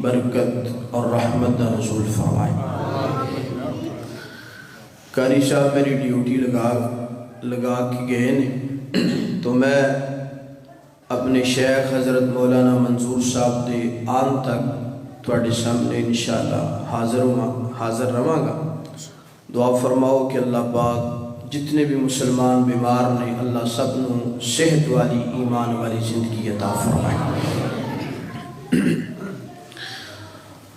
برکت اور رحمت نزول فرمائے۔ قاری صاحب میری ڈیوٹی لگا کے گئے نے تو میں اپنے شیخ حضرت مولانا منظور صاحب دے آن تک تھوڑے سامنے انشاءاللہ حاضر رہاں گا۔ دعا فرماؤ کہ اللہ پاک جتنے بھی مسلمان بیمار نے اللہ سب نو صحت والی ایمان والی زندگی عطا فرمائے۔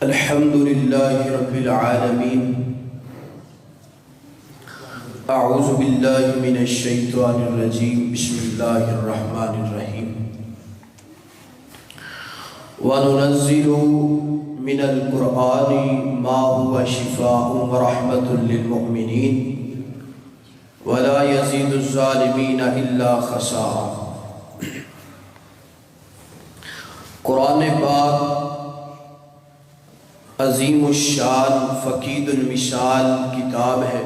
الحمدللہ رب العالمین، اعوذ باللہ من الشیطان الرجیم، بسم اللہ الرحمن الرحیم۔ وَنُنَزِّلُ مِنَ الْقُرْآنِ مَا هُوَ شِفَاءٌ وَرَحْمَةٌ لِلْمُؤْمِنِينَ وَلَا يَزِيدُ الظَّالِمِينَ إِلَّا خَسَارًا۔ قرآن پاک عظیم الشان فقید المثال کتاب ہے۔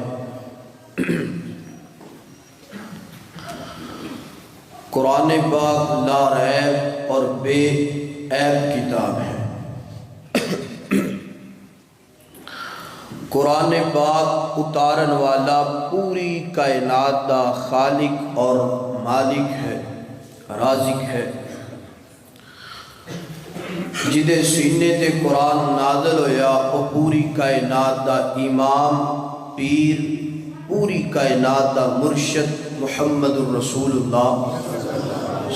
قرآن پاک لا ریب اور بے عیب کتاب ہے۔ قرآن پاک اتارن والا پوری کائنات دا خالق اور مالک ہے، رازق ہے۔ جدے سینے تے قرآن نازل ہویا وہ پوری کائنات دا امام پیر، پوری کائنات دا مرشد محمد الرسول اللہ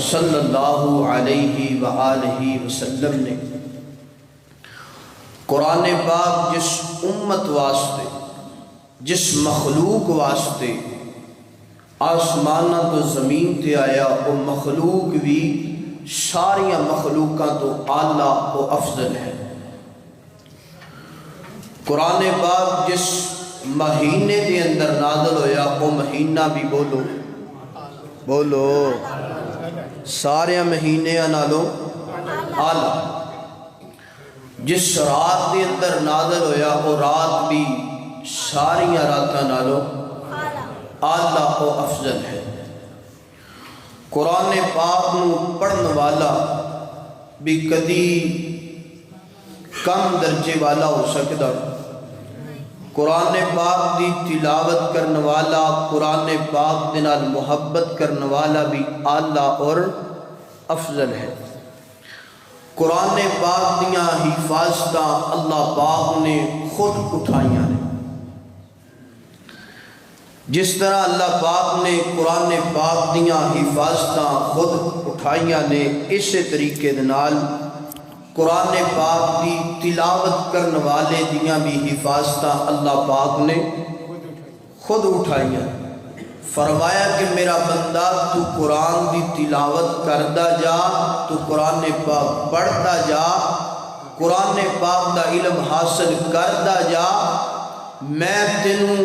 صلی اللہ علیہ وآلہ وسلم نے قرآن پاک جس امت واسطے، جس مخلوق واسطے آسمانہ تو زمین تے آیا، وہ مخلوق بھی ساریاں مخلوقاں تو اعلیٰ و افضل ہے۔ قرآن پاک جس مہینے دے اندر نازل ہویا وہ مہینہ بھی بولو سارے مہینے نالو اعلیٰ۔ جس رات دے اندر نازل ہویا وہ رات بھی ساریاں راتاں نالو اعلیٰ و افضل ہے۔ قرآن پاک نو پڑھن والا بھی کدی کم درجے والا ہو سکتا، قرآن پاک دی تلاوت کرن والا، قرآن پاک دے نال محبت کرن والا بھی اعلیٰ اور افضل ہے۔ قرآن پاک دیاں حفاظتاں اللہ پاک نے خود اٹھائیاں نے۔ جس طرح اللہ پاک نے قرآن پاک دیاں حفاظتاں خود اٹھائیاں نے، اسی طریقے نال قرآن پاک دی تلاوت کرن والے دیاں بھی حفاظتاں اللہ پاک نے خود اٹھائیاں۔ فرمایا کہ میرا بندہ تو قرآن دی تلاوت کردا جا، تو قرآن پاک پڑھدا جا، قرآن پاک دا علم حاصل کردا جا، میں تینوں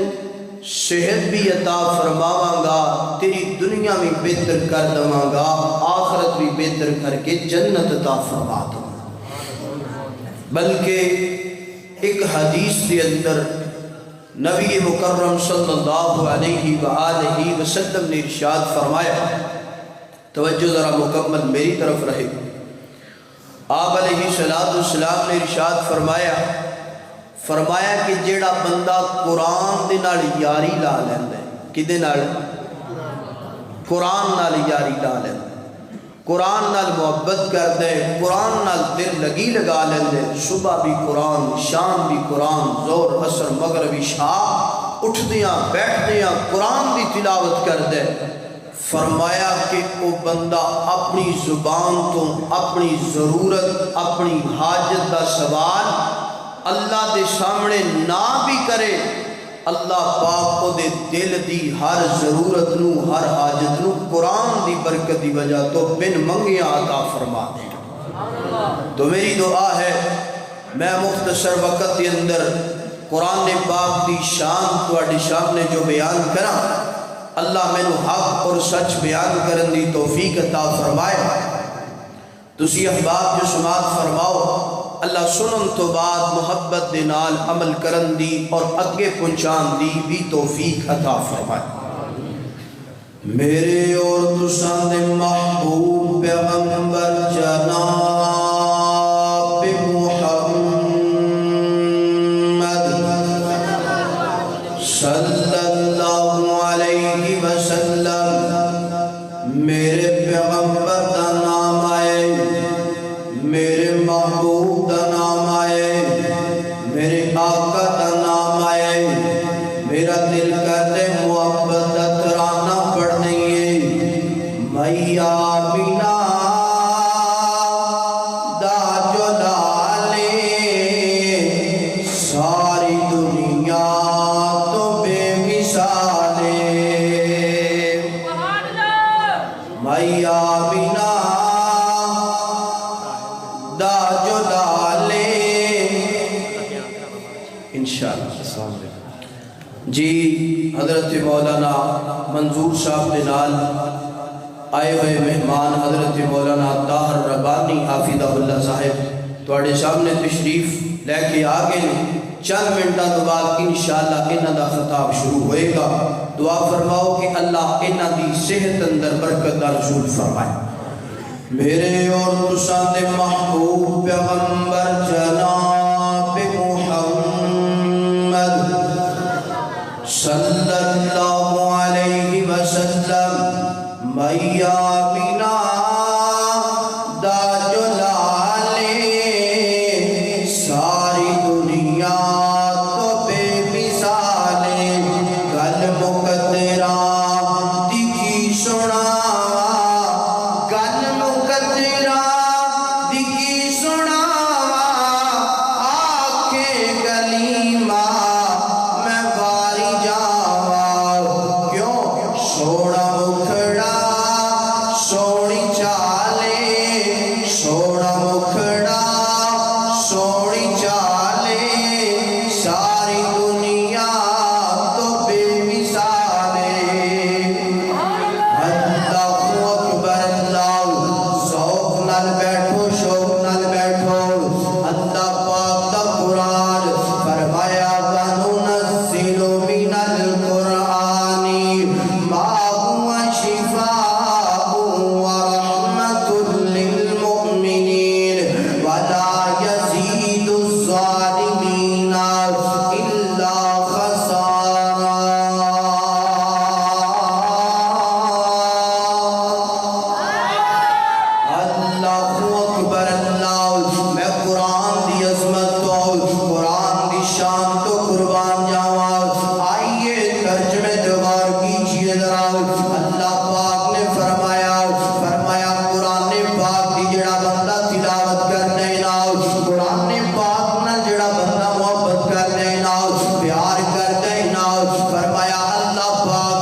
صحت بھی عطا فرماواں گا، تیری دنیا بھی بہتر کر دواں گا، آخرت بھی بہتر کر کے جنت عطا فرما دوں۔ بلکہ ایک حدیث کے اندر نبی مکرم صلی اللہ علیہ وآلہ وسلم نے ارشاد فرمایا، توجہ ذرا مکمل میری طرف رہے۔ آپ علیہ السلام نے ارشاد فرمایا کہ جیڑا بندہ قرآن دے نال یاری لا لیندا ہے، کدے نال؟ قرآن نال یاری لا لیندا ہے، قرآن نال محبت کردا ہے، قرآن نال دل لگی لگا لیندا ہے، صبح بھی قرآن، شام بھی قرآن، ظہر عصر مغرب عشاء اٹھدیاں بیٹھدیاں قرآن دی تلاوت کردا ہے۔ فرمایا کہ وہ بندہ اپنی زبان تو اپنی ضرورت، اپنی حاجت دا سوال اللہ دے سامنے نہ بھی کرے، اللہ پاک کو دے دل دی ہر ضرورت نو، ہر حاجت نو قرآن دی برکت دی وجہ تو بن منگیاں عطا فرما دے۔ تو میری دعا ہے میں مختصر وقت کے اندر قرآن پاک دی شان تواڈے سامنے جو بیان کراں، اللہ میں نو حق اور سچ بیان کرن دی توفیق عطا فرمائے۔ تسی احباب جو سماعت فرماؤ، اللہ سنن تو بعد محبت دے نال عمل کرن دی اور اگے پہنچان دی بھی توفیق عطا فرمائے۔ میرے اور تساں دے محبوب پیغمبر جناب محمد محبوب دا نام آئے میرے آقا دا نام آئے میرا دل کرتے محبت دا ترانہ پڑھنے میاں آمینہ دا جلالے ساری دنیا تو بے مثالے میاں آمینہ دا جلالے انشاءاللہ السلام علیکم جی حضرت مولانا منظور صاحب دنال آئے ہوئے مہمان حضرت مولانا طاہر ربانی حافظہ اللہ صاحب توڑے سامنے تشریف لے کے آگے چند منٹہ دو بعد انشاءاللہ انہاں دا خطاب شروع ہوئے گا دعا فرماؤ کہ اللہ انہاں دی صحت اندر برکت دا رسول فرمائے میرے اور تساں دے محبوب پیغمبر جناب محمد صلی اللہ علیہ وسلم میاں آمینہ دا جلالے ساری دنیا تو بے مثالے گل مقدرہ دکھی سناوا گل مقدرہ دکھی سناوا آنکھیں گلیمہ میں باری جاوا کیوں سوڑا مکھڑا سوڑی چالے سوڑا مکھڑا سوڑی چالے ساری دنیا تو بے مثالے اللہ اکبر اللہ ذوق نال بیٹھو شوق نال بیٹھو اللہ پاک دا قرآن فرمایا وَنُنَزِّلُ مِنَ الْقُرْآنِ مَا هُوَ شِفَاءٌ وَرَحْمَةٌ لِّلْمُؤْمِنِينَ وَلَا يَزِيدُ الظَّالِمِينَ إِلَّا خَسَارًا اللہ اکبر اللہ میں قرآن دی عظمت تو قرآن دی شان تو قربان جاؤں آئیے ترجمے دوار کیجئے ذرا اللہ پاک نے فرمایا قرآن پاک دی جڑا بندہ تلاوت کرنے نا قرآن پاک نہ جڑا بندہ محبت کرنے نا پیار کرنے نا فرمایا اللہ پاک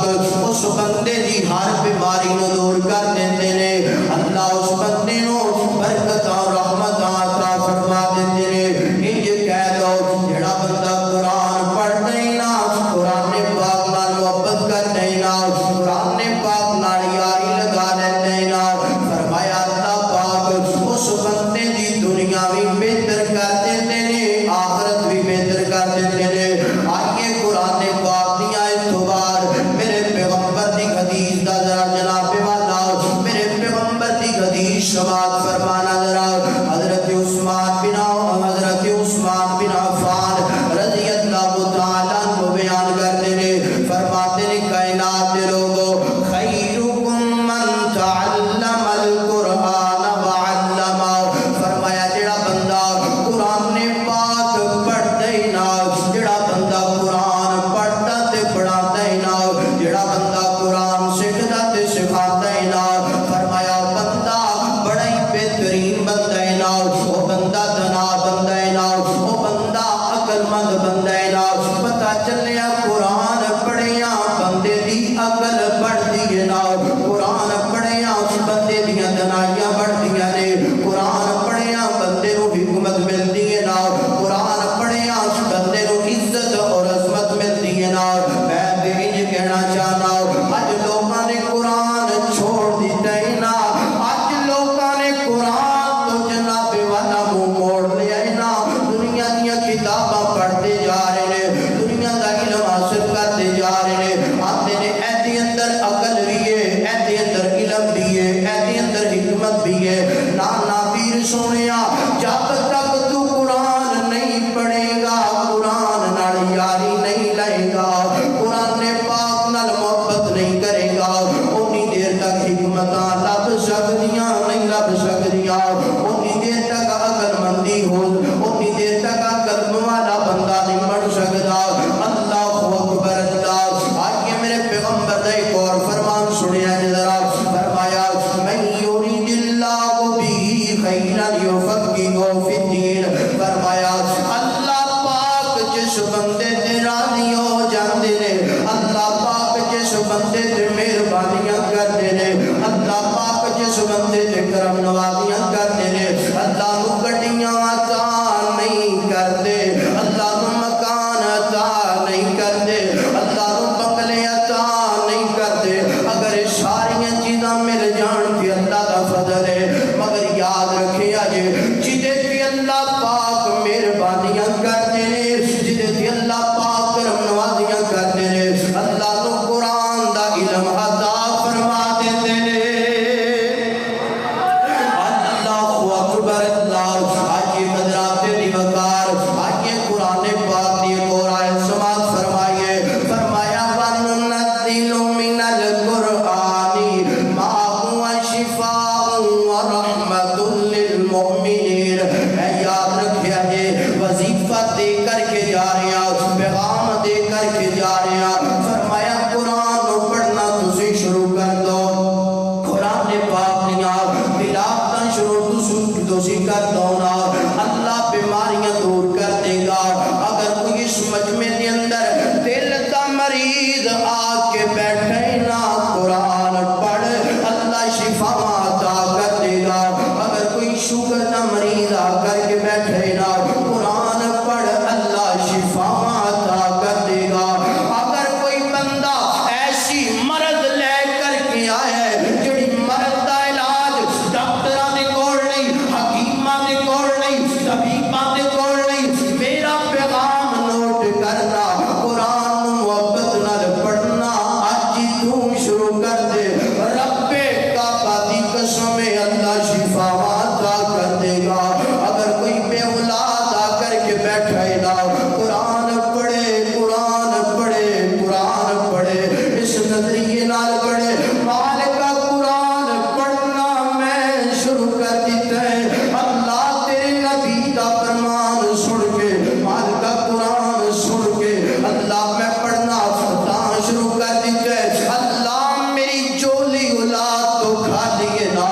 اس بندے دی ہر بیماری نو دور کر دیندے نے اللہ اس بندے نو برکت اور رحمت عطا فرما دیندے نے انج کہہ دو جڑا بندہ قرآن پڑھنے نا قرآن پاک نال محبت کرنے نا قرآن پاک نال یاری لگا لینے نا فرمایا اللہ پاک اس بندے دی دنیا بھی بہتر کر دیندے نے آخرت بھی بہتر کر دیندے نے آئیے قرآن پاک دی آیت تو بعد میرے پیغمبر دی حدیث دا ذرا جناب والا میرے پیغمبر دی حدیث سماعت فرمانا ذرا حضرت عثمان بن عفان رضی اللہ تعالیٰ عنہ بیان کرتے ہیں فرماتے ہیں کائنات کے لوگوں خیرکم من تعلم القرآن وعلمہ فرمایا جڑا بندہ قرآن پاک پڑھتا ہی نا جڑا بندہ قرآن پڑھتا تے پڑھاتا ہی نا جڑا بندہ قرآن سکھتا تے سکھاتا ہی نا فرمایا بندہ بڑا ہی بہترین بندہ ہے نا وہ بندہ دنا بندہ ہے نا وہ بندہ عقل مند بندہ ہے نا پتہ چلیا قرآن پڑھیا بندے دی عقل بڑھتی ہے نا قرآن پڑھیا بندے دیاں دنائیاں بڑھتیاں نے قرآن پڑھیا بندے نو حکمت ملتی ہے نا قرآن پڑھیا بندے نو عزت اور عظمت ملتی ہے نا میں بھی کہنا چاہنا آج لوگاں نے قرآن چھوڑ دیتا ہے نا آج لوگاں نے قرآن تو جناب والا منہ موڑ لیا ہے نا دنیا دیا کتاباں پڑھتے جا رہے ہیں دنیا دا علم پاک مہربانیاں کرتے ہیں جدے تے اللہ پاک کرم نوازیاں کرتے ہیں اللہ نو قرآن دا علم عطا فرما دیتے ہیں اللہ اکبر اللہ آئیے حضرات دی وقار آئیے قرآن پاک دی ایک اور آیت سماعت فرمائیے فرمایا وَنُنَزِّلُ مِنَ الْقُرْآنِ مَا هُوَ شِفَاءٌ وَرَحْمَةٌ لِّلْمُؤْمِنِينَ اے یاد رکھیا ہے وظیفہ دے کر کے جا رہے ہیں پیغام دے کر کے جا رہے ہیں فرمایا قرآن پڑھنا تسی شروع کر دو قرآن پاک دیا تلاوت شروع تسی کر دو نا اللہ بیماریاں دور کر دے گا اگر کوئی اس مجمع دے اندر دل دا مریض آ کے بیٹھے نا قرآن پڑھ اللہ شفا عطا کر دے گا اگر کوئی شوگر دا مریض آ کر کے بیٹھے نا قرآن پڑھ اللہ شفا عطا کر دے گا اگر کوئی بندہ ایسی مرض لے کر کے آیا ہے جڑی مرض دا علاج ڈاکٹراں دے کول نہیں حکیماں دے کول نہیں طبیباں دے کول نہیں میرا پیغام نوٹ کرنا قرآن محبت نال پڑھنا اج ہی تو شروع کر دے رب کعبہ دی قسم اللہ شفا عطا کر دے گا اگر کوئی بے اولاد آ کر کے بیٹھا ہے نا قرآن پڑھے قرآن پڑھے قرآن پڑھے اس نظریے نال پڑھے مالکا قرآن پڑھنا میں شروع کر دیتا ہے اللہ تیرے نبی دا فرمان سن کے مالکا قرآن سن کے اللہ میں پڑھنا فتح شروع کر دیتا ہے اللہ میری جولی اولاد تو کھا دیے نا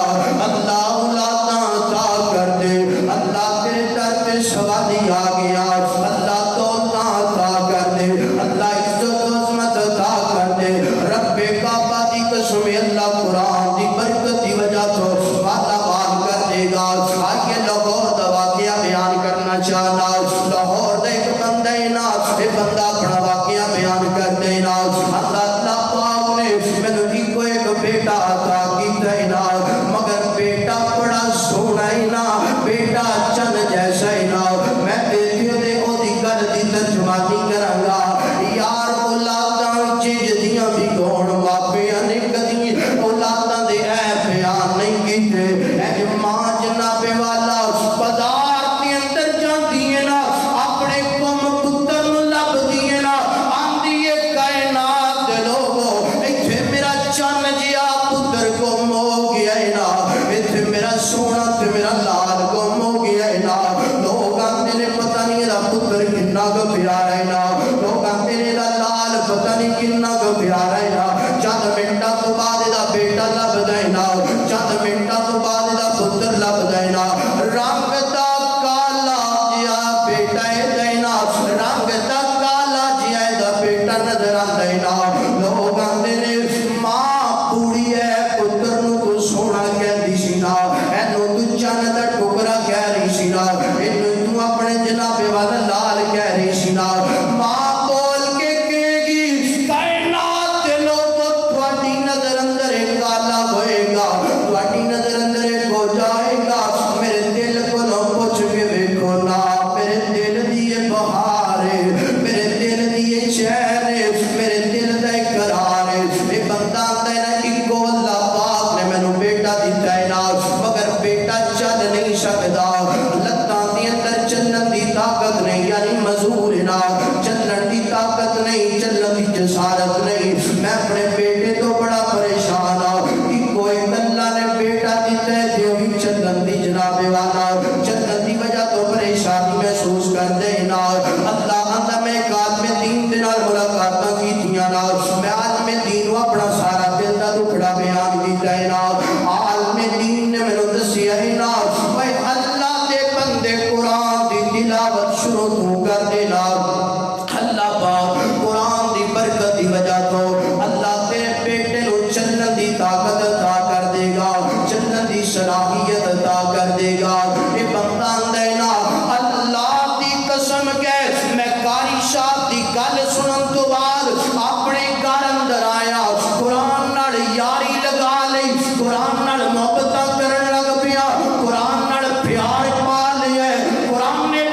اللہ اولاداں عطا کر دے اللہ تیرے در پہ سوالی آ گیا اللہ دولتاں عطا کر دے اللہ عزت و عظمت عطا کر دے رب کعبہ دی قسم اللہ قرآن دی برکت دی وجہ تو والا بال کر دے گا آئیے لاہور دا واقعہ بیان کرنا چاہنا لاہور دا ایک بندہ نا ایک بندہ اپنا واقعہ بیان کر دے نا اللہ پاک نے میں کو ایک بیٹا عطا کیتا ہے نا مگر بیٹا بڑا سونا ہی نا بیٹا چند جیسا ہی نا میں دیکھیو دے او دی گل دی ترجمانی کروں گا یار اولاداں چیزیاں بھی کون واپیاں نے کدی اولاداں دے اے بیان نہیں کیتے اے ماں جناب والا بازار کے اندر جاندی ہے نا اپنے قوم پتر نو لب دیے نا آندی ہے کائنات دے لوگو ایتھے میرا چن جیا پتر گم ہو گیا ہے نا ایتھے میرا سونا تے میرا لال گم ہو گیا ہے نا لوگ آندے نے پتہ نہیں دا پتر کنا کو پیارا ہے نا لوگ آندے نے دا لال پتہ نہیں کنا کو پیارا ہے نا چند منٹاں تو بعد دا بیٹا لب دے نا چند منٹاں تو بعد دا پتر لب دے نا رنگ دا کالا جیا بیٹا ہے دے نا رنگ دا کالا جیا دا بیٹا نظر آندے نا لوگ آندے نے ماں پوڑی ہے پتر نو تو سونا کہہ دی سی نا اینو تو چن دا ٹکڑا کہہ رہی سی نا اینو تو اپنے جناب والا لال کہہ رہی سی نا ماں بول کے کہے گی کائنات دے لوگو تواڈی نظر اندر ایک کالا ہوئے گا تواڈی نظر اندر ایک ہو جائے گا میرے دل کو نہ پوچھ کے دیکھو نا میرے دل دیے بہار ہے میرے دل دیے چین ہے میرے دل دا اقرار ہے اے بندہ تے نا اکو اللہ پاک نے مینوں بیٹا دتا ہے نا مگر بیٹا چل نہیں سکدا لتاں دے اندر چلن دی طاقت نہیں یعنی مزور نا چلن دی طاقت نہیں چلن دی جسارت نہیں میں اپنے بیٹے تو بڑا پریشان ہوں اکو ایک اللہ نے بیٹا دتا ہے جو بھی چلن دی جناب والا چلن دی وجہ تو پریشانی محسوس کر دے نا اللہ آندا میں ایک آدمی دین دے نال ملاقاتاں کیتیاں نا میں عالم دین اپنا سارا دل دا دکھڑا بیان کیتا ہے نا عالم دین نے مینوں دسیا ہے نا اوے اللہ دے بندے قرآن دی تلاوت شروع تو کر دے نا اللہ پاک قرآن دی برکت دی وجہ تو اللہ تیرے بیٹے نو چلن دی طاقت عطا کر دے گا چلن دی صلاحیت عطا کر دے گا اے بندہ اندے نا اللہ دی قسم کہ میں قاری صاحب دی گل سنن تو بعد اپنے گھر اندر آیا قرآن نال یاری لگا لئی قرآن نال محبت کرن لگ پیا قرآن نال پیار پا لیا قرآن نے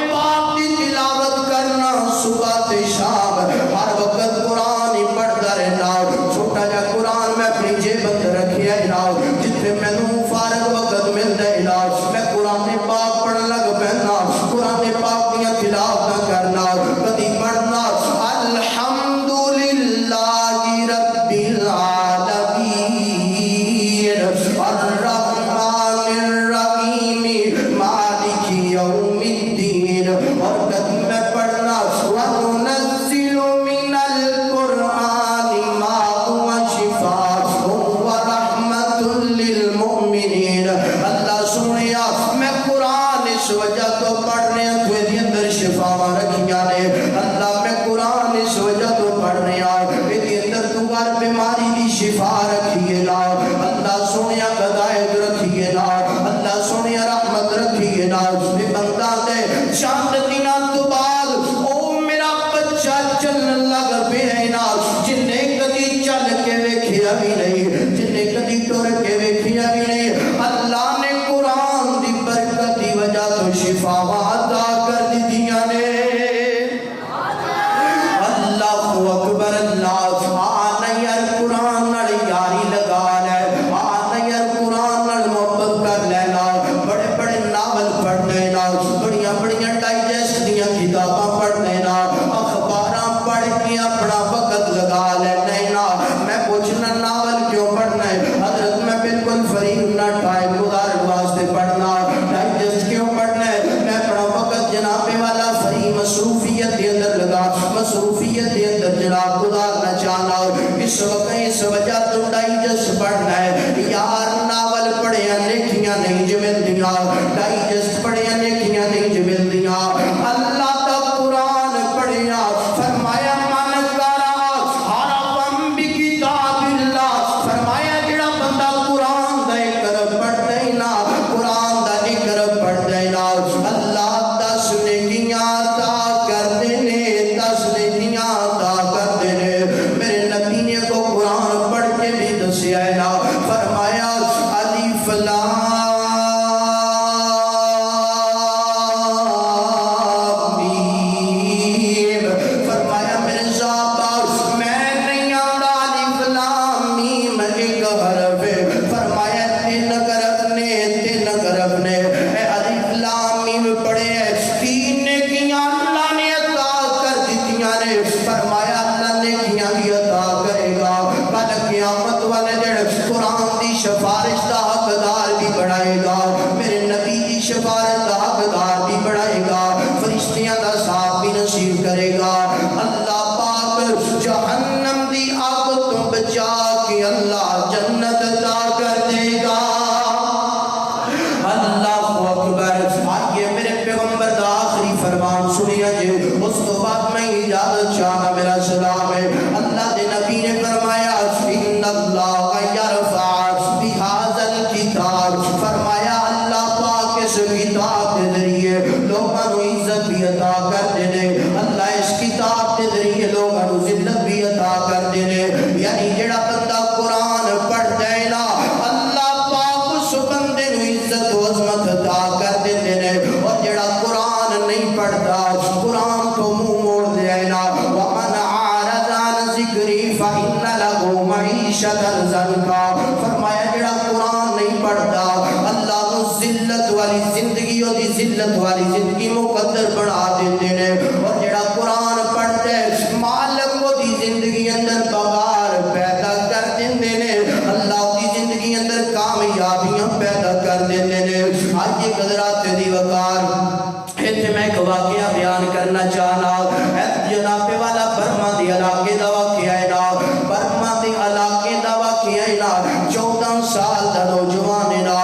اپنی ڈائجسٹ دیا کتاباں پڑھنے نا اخباراں پڑھ کے اپنا وقت لگا لینے نا میں پوچھنا ناول کیوں پڑھنا ہے حضرت میں بالکل فریق نہ ٹائم گزارن واسطے پڑھنا ڈائجسٹ کیوں پڑھنا ہے میں اپنا وقت جناب والا فری مصروفیت کے اندر لگا مصروفیت کے اندر جناب گزارنا چاہنا اس وقت اس وجہ تو ڈائجسٹ پڑھنا ہے یار ناول پڑھیا نیکیاں نہیں جو ملدیاں ڈائجسٹ پڑھیا نیکیاں نہیں جو ملدیاں اللہ کا قرآن پڑھیا فرمایا من کرا حرفم بکتاب اللہ فرمایا جڑا بندہ قرآن دا اکر پڑھ دینا قرآن دا اکر پڑھ دینا اللہ 10 نیکیاں عطا کر دینے 10 نیکیاں عطا کر دینے میرے نبی نے کو قرآن پڑھ کے بھی دسیا ہے نا فرمایا الف لام میم فرمایا میرے صاحب میں نہیں آتا الف لام میم ایک حرف ہے فرمایا 3 حرف نے اے الف لام میم پڑھے 3 نیکیاں اللہ نے عطا کر دیتیاں نے فرمایا اللہ نیکیاں بھی عطا کرے گا کل قیامت والے دن قرآن دی شفارش دا حقدار بھی بڑھائے گا میرے نبی دی شفارش دا حقدار بھی بڑھائے گا فرشتیاں دا ساتھ بھی نصیب کرے گا اللہ پاک جہنم دی آگ تو بچا کے اللہ جنت عطا کر دے گا اللہ اکبر آئیے میرے پیغمبر دا آخری فرمان سنیا جے اس تو بعد میں اجازت چاہنا میرا سلام ہے اللہ دے نبی نے فرمایا ان اللہ یرفع بہذا الکتاب فرمایا اللہ پاک اس کتاب کے ذریعے لوگوں کو عزت بھی عطا کر دینے اللہ اس کتاب کے ذریعے لوگوں کو ذلت بھی عطا کر دینے یعنی جڑا بندہ قرآن پڑھ دے نا اللہ پاک اس بندے کو عزت و عظمت عطا کر دینے اور جڑا قرآن نہیں پڑھتا قرآن کو منہ موڑ دے نا ومن عارض عن ذکری فإن له معیشۃ ضنکا فرمایا جڑا قرآن نہیں پڑھتا اللہ کو ذلت والی زندگی اور ذلت والی زندگی مقدر بنا دیتے ہیں اور جڑا قرآن پڑھتے مالک کو دی زندگی اندر بغار پیدا کر دیتے ہیں اللہ کی زندگی اندر کامیابیاں پیدا کر دیتے ہیں آج یہ قدرات دی وقار ایتھے میں ایک واقعہ بیان کرنا چاہنا جناب والا برما دی علاقے دا واقعہ ہے نا برما دی علاقے دا واقعہ ہے نا 14 سال دا نوجوان ہے نا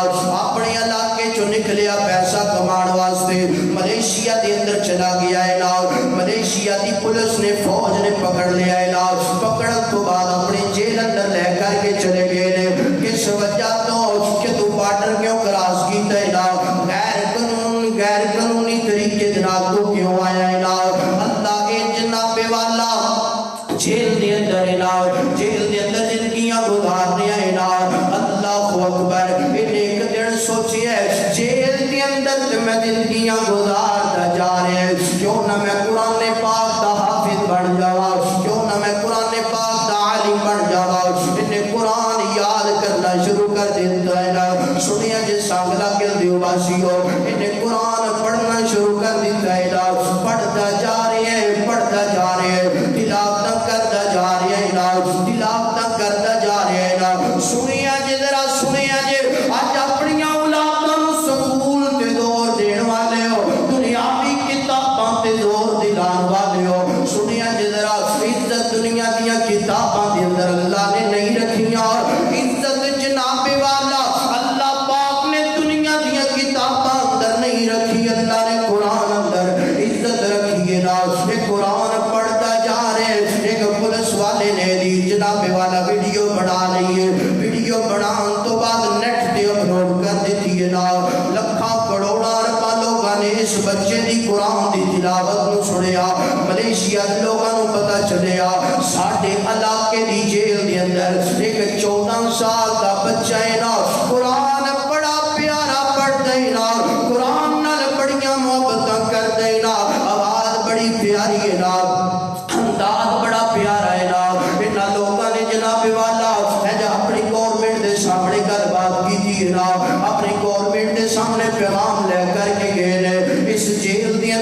اپنے علاقے چو نکلیا پیسہ کمان واسطے ملیشیا دے اندر چلا گیا ہے نا ملیشیا دی پولیس نے فوج نے پکڑ لیا ہے نا پکڑن تو بعد اپنے جیل اندر لے کر کے چلے گئے نے کس وجہ تو کہ تو بارڈر کیوں کراس کیتا ہے نا غیر قانونی طریقے جناب تو کیوں آیا ہے نا اللہ کے جناب والا جیل دے اندر ہے نا جیل دے اندر زندگیاں گزارنے ہے نا اللہ اکبر انہیں ایک دن سوچی ہے جیل دے اندر میں زندگیاں گزارتا جا رہے ہیں کیوں نہ میں قرآن پاک دا حافظ بن جاوا کیوں نہ میں قرآن پاک دا عالم بن جاوا انہیں قرآن یاد کرنا شروع کر دیتا ہے نا سنیا جس سانگلہ کے دیوباسی ہو انہیں قرآن پڑھنا شروع کر دیتا ہے نا پڑھتا جا رہے ہیں پڑھتا جا رہے ہیں تلاوت کرتا جا رہے ہیں نا تلاوت کرتا جا رہے ہیں نا سنیا جی ذرا سنیا جی آج اپنی اولادوں سکول تے دور دین والے ہو دنیاوی کتاباں تے دور دلان والے ہو سنیا جی ذرا عزت دنیا دیا کتاباں دے اندر اللہ نے نہیں رکھیاں عزت جناب والا اللہ پاک نے دنیا دیا کتاباں اندر نہیں رکھی اللہ نے قرآن اندر عزت رکھی ہے نا ایک قرآن پڑھتا جا رہے ایک پولیس والے نے دی جناب والا ویڈیو بنا رہی ہے ویڈیو بنان تو بعد نیٹ تے اپلوڈ کر دیتی ہے نا لکھاں کروڑاں روپے لوگاں نے اس بچے دی قرآن دی تلاوت نو سنیا ملیشیا دے لوگاں نو پتہ چلیا ساڈے علاقے دی جیل دے اندر ایک 14 سال دا بچہ ہے نا قرآن بڑا پیارا پڑھ دے نا قرآن نال بڑیاں محبتاں کر دے نا آواز بڑی پیاری ہے نا انداز بڑا پیارا ہے نا انہاں لوگاں نے جناب والا ہے جو اپنی گورنمنٹ دے سامنے گل بات کی نا اپنی گورنمنٹ دے سامنے پیغام لے کر کے گئے نے اس جیل دے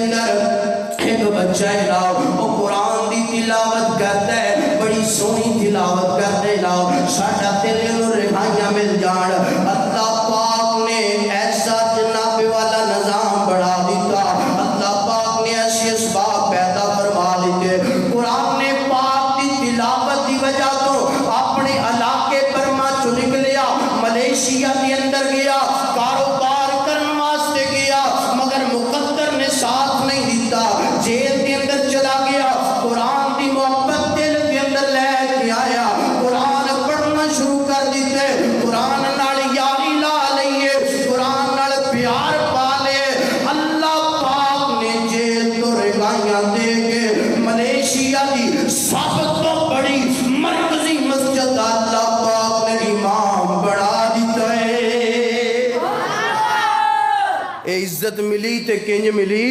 عزت ملی تے کنج ملی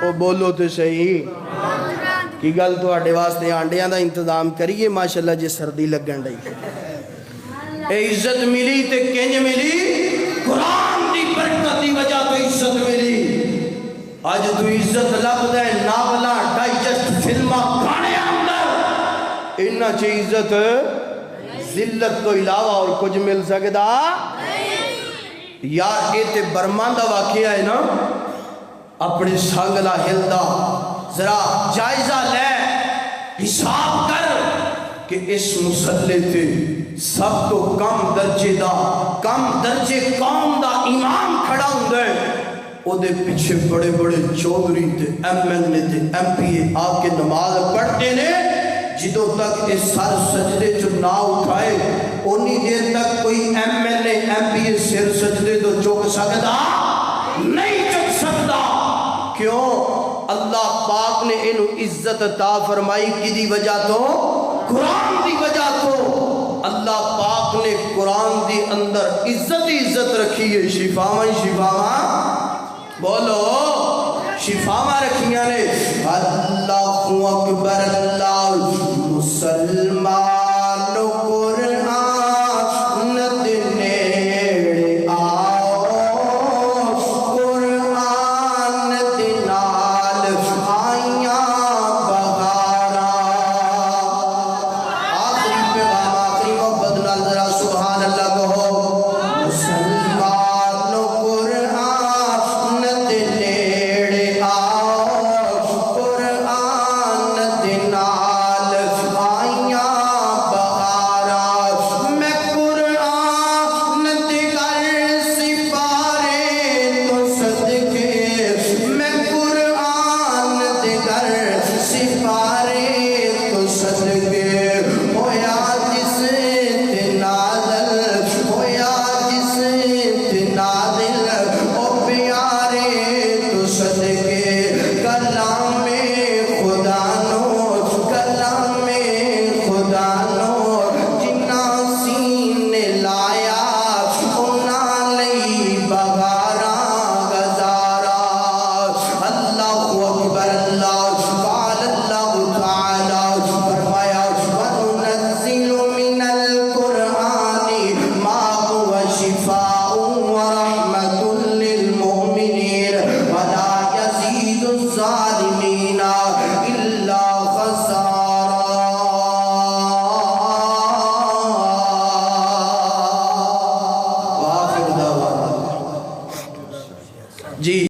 او بولو تے صحیح کی گل تو آڈے واسطے آنڈیاں دا انتظام کریے ماشاءاللہ جے سردی لگن رہی اے عزت ملی تے کنج ملی قرآن دی برکت دی وجہ تو عزت ملی آج تو عزت لگ دے ناولا ڈائجسٹ فلمہ کھانے اندر انہا چے عزت ذلت تو علاوہ اور کچھ مل سکتا یار اے تے برمان دا واقعہ ہے نا اپنے سانگلہ ہلدا ذرا جائزہ لے حساب کر کہ اس مسلح تھے سب تو کم درجے دا کم درجے قوم دا امام کھڑا ہوں دے او دے پیچھے بڑے بڑے چودری تے ایم ایل اے تے ایم پی اے آپ کے نماز پڑھتے نے جدوں تک اس سر سجدے جو نہ اٹھائے انہی دیر تک کوئی M L A M P A سر سجدے تو چک سکتا نہیں چک سکتا کیوں اللہ پاک نے انہوں عزت عطا فرمائی کی دی وجہ تو قرآن دی وجہ تو اللہ پاک نے قرآن دی اندر عزت رکھی ہے شفاواں بولو شفاواں رکھیاں نے اللہ اکبر اللہ مسلمان قرآن نیڑے آؤ قرآن نال آئیاں بغارا آخری پیغام آخری محبت نال ذرا سبحان اللہ کہو مسلمان قرآن نیڑے آؤ قرآن نال آئیاں بغارا میں قرآن دے گر سپارے تو صدقے میں قرآن دے گر سپارے تو صدقے ہویا جس تے نازل ہویا جس تے نازل او پیارے تو صدقے کلام خدا نو کلام خدا نو جنا سینے لایا انہاں لئی بغارا گزارا اللہ اکبر اللہ